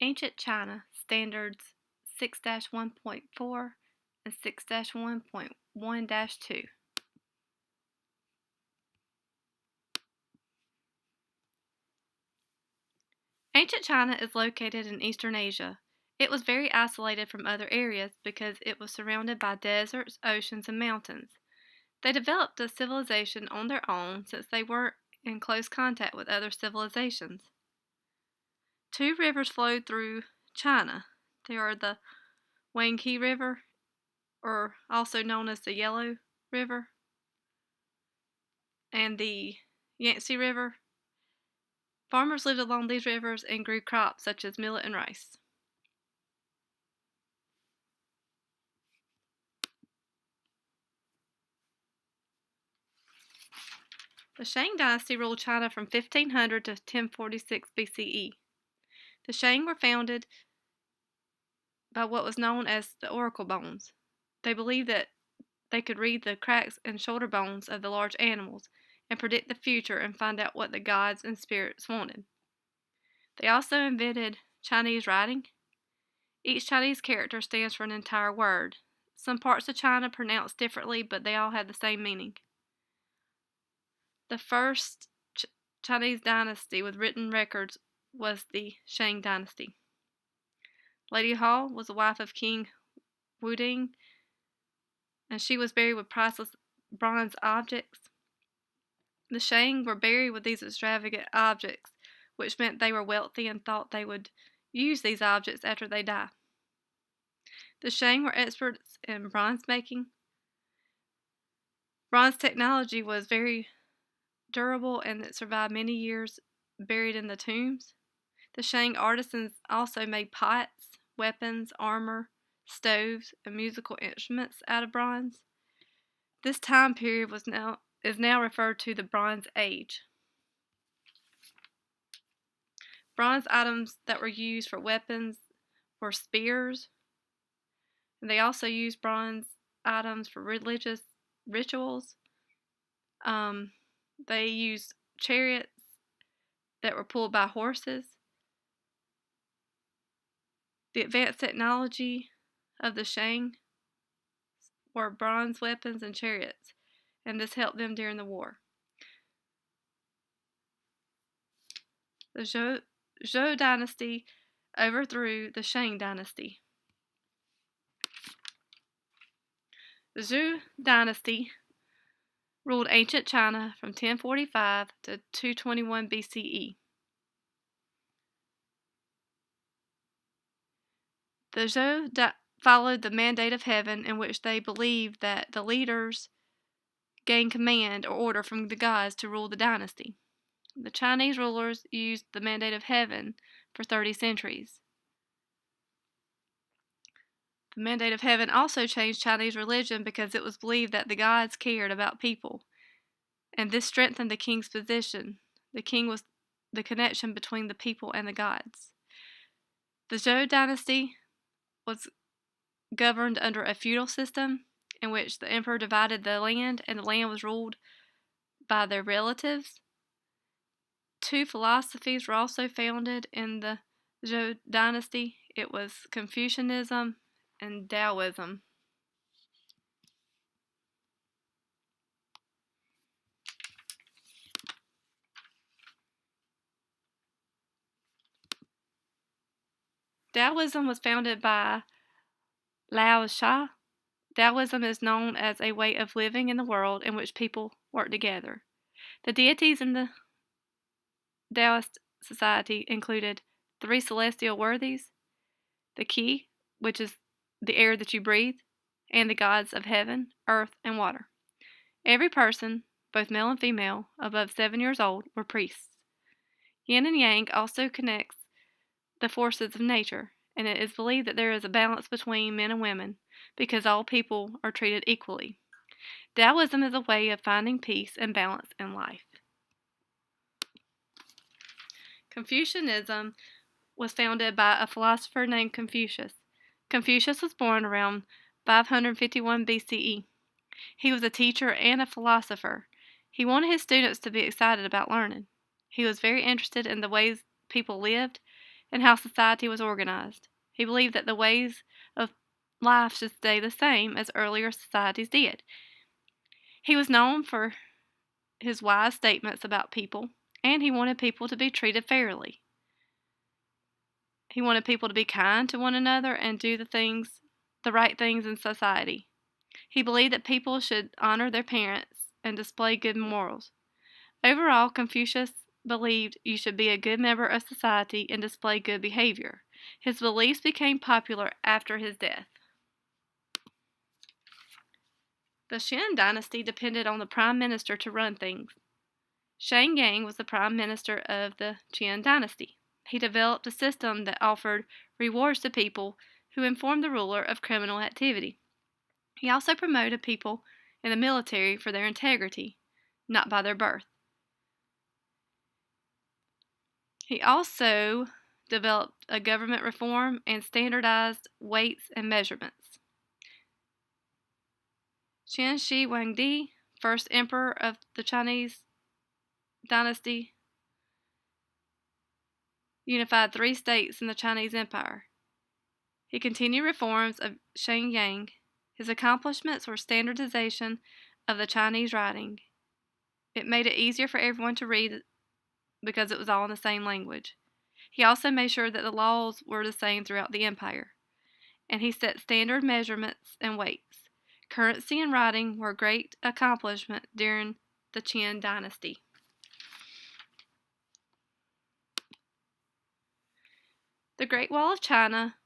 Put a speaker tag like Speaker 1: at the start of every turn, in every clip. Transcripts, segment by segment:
Speaker 1: Ancient China Standards 6-1.4 and 6-1.1-2. Ancient China is located in Eastern Asia. It was very isolated from other areas because it was surrounded by deserts, oceans, and mountains. They developed a civilization on their own since they weren't in close contact with other civilizations. Two rivers flowed through China. They are the Yangtze River, or also known as the Yellow River, and the Yangtze River. Farmers lived along these rivers and grew crops such as millet and rice. The Shang dynasty ruled China from 1500 to 1046 BCE. The Shang were founded by what was known as the oracle bones. They believed that they could read the cracks and shoulder bones of the large animals and predict the future and find out what the gods and spirits wanted. They also invented Chinese writing. Each Chinese character stands for an entire word. Some parts of China pronounced differently, but they all have the same meaning. The first Chinese dynasty with written records was the Shang dynasty. Lady Hall was the wife of King Wuding, and she was buried with priceless bronze objects. The Shang were buried with these extravagant objects, which meant they were wealthy and thought they would use these objects after they die. The Shang were experts in bronze making. Bronze technology was very durable and it survived many years buried in the tombs. The Shang artisans also made pots, weapons, armor, stoves, and musical instruments out of bronze. This time period is now referred to the Bronze Age. Bronze items that were used for weapons were spears. And they also used bronze items for religious rituals. They used chariots that were pulled by horses. The advanced technology of the Shang were bronze weapons and chariots, and this helped them during the war. The Zhou dynasty overthrew the Shang dynasty. The Zhou dynasty ruled ancient China from 1045 to 221 BCE. The Zhou followed the mandate of heaven, in which they believed that the leaders gained command or order from the gods to rule the dynasty. The Chinese rulers used the mandate of heaven for 30 centuries. The mandate of heaven also changed Chinese religion because it was believed that the gods cared about people, and this strengthened the king's position. The king was the connection between the people and the gods. The Zhou dynasty was governed under a feudal system in which the emperor divided the land and the land was ruled by their relatives. Two philosophies were also founded in the Zhou dynasty. It was Confucianism and Taoism. Taoism was founded by Lao Sha. Taoism is known as a way of living in the world in which people work together. The deities in the Taoist society included 3 celestial worthies, the Qi, which is the air that you breathe, and the gods of heaven, earth, and water. Every person, both male and female, above 7 years old, were priests. Yin and Yang also connects the forces of nature, and it is believed that there is a balance between men and women because all people are treated equally. Taoism is a way of finding peace and balance in life. Confucianism was founded by a philosopher named Confucius. Confucius was born around 551 BCE. He was a teacher and a philosopher. He wanted his students to be excited about learning. He was very interested in the ways people lived and how society was organized. He believed that the ways of life should stay the same as earlier societies did. He was known for his wise statements about people, and he wanted people to be treated fairly. He wanted people to be kind to one another and do the right things in society. He believed that people should honor their parents and display good morals. Overall, Confucius believed you should be a good member of society and display good behavior. His beliefs became popular after his death. The Qin dynasty depended on the prime minister to run things. Shang Yang was the prime minister of the Qin dynasty. He developed a system that offered rewards to people who informed the ruler of criminal activity. He also promoted people in the military for their integrity, not by their birth. He also developed a government reform and standardized weights and measurements. Qin Shi Huangdi, first emperor of the Chinese dynasty, unified 3 states in the Chinese Empire. He continued reforms of Shang Yang. His accomplishments were standardization of the Chinese writing. It made it easier for everyone to read because it was all in the same language. He also made sure that the laws were the same throughout the empire. And he set standard measurements and weights. Currency and writing were a great accomplishment during the Qin dynasty. The Great Wall of China.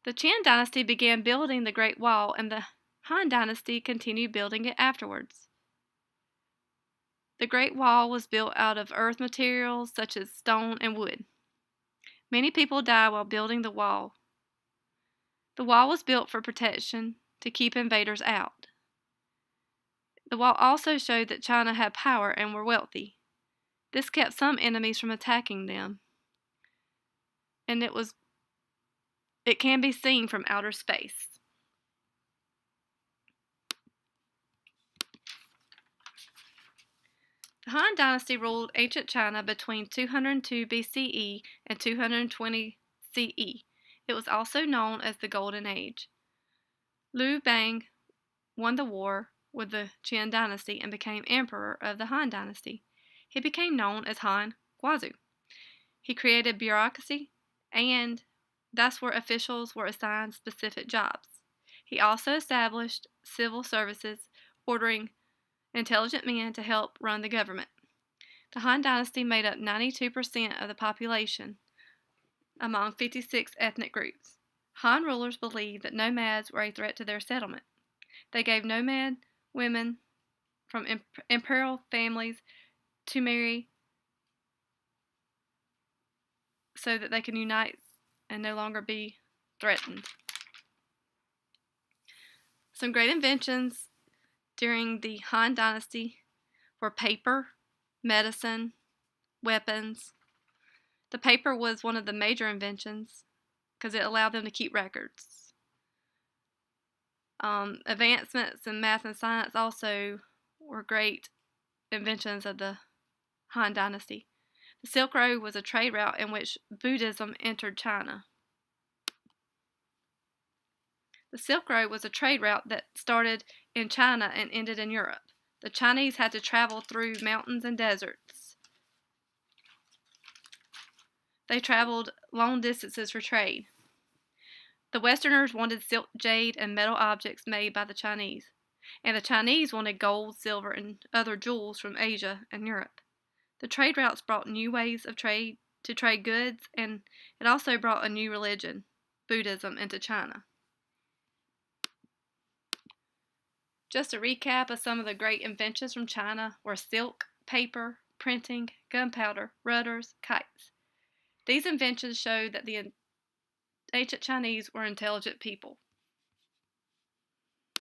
Speaker 1: The Qin dynasty began building the Great Wall, and the Han dynasty continued building it afterwards. The Great Wall was built out of earth materials such as stone and wood. Many people died while building the wall. The wall was built for protection to keep invaders out. The wall also showed that China had power and were wealthy. This kept some enemies from attacking them, and it can be seen from outer space. The Han Dynasty ruled ancient China between 202 BCE and 220 CE. It was also known as the Golden Age. Liu Bang won the war with the Qin Dynasty and became emperor of the Han Dynasty. He became known as Han Guizhou. He created bureaucracy, and that's where officials were assigned specific jobs. He also established civil services, ordering intelligent men to help run the government. The Han Dynasty made up 92% of the population among 56 ethnic groups. Han rulers believed that nomads were a threat to their settlement. They gave nomad women from imperial families to marry so that they can unite and no longer be threatened. Some great inventions during the Han Dynasty were paper, medicine, weapons. The paper was one of the major inventions because it allowed them to keep records. Advancements in math and science also were great inventions of the Han Dynasty. The Silk Road was a trade route in which Buddhism entered China. The Silk Road was a trade route that started in China and ended in Europe. The Chinese had to travel through mountains and deserts. They traveled long distances for trade. The Westerners wanted silk, jade, and metal objects made by the Chinese, and the Chinese wanted gold, silver, and other jewels from Asia and Europe. The trade routes brought new ways of trade to trade goods, and it also brought a new religion, Buddhism, into China. Just a recap of some of the great inventions from China were silk, paper, printing, gunpowder, rudders, kites. These inventions showed that the ancient Chinese were intelligent people.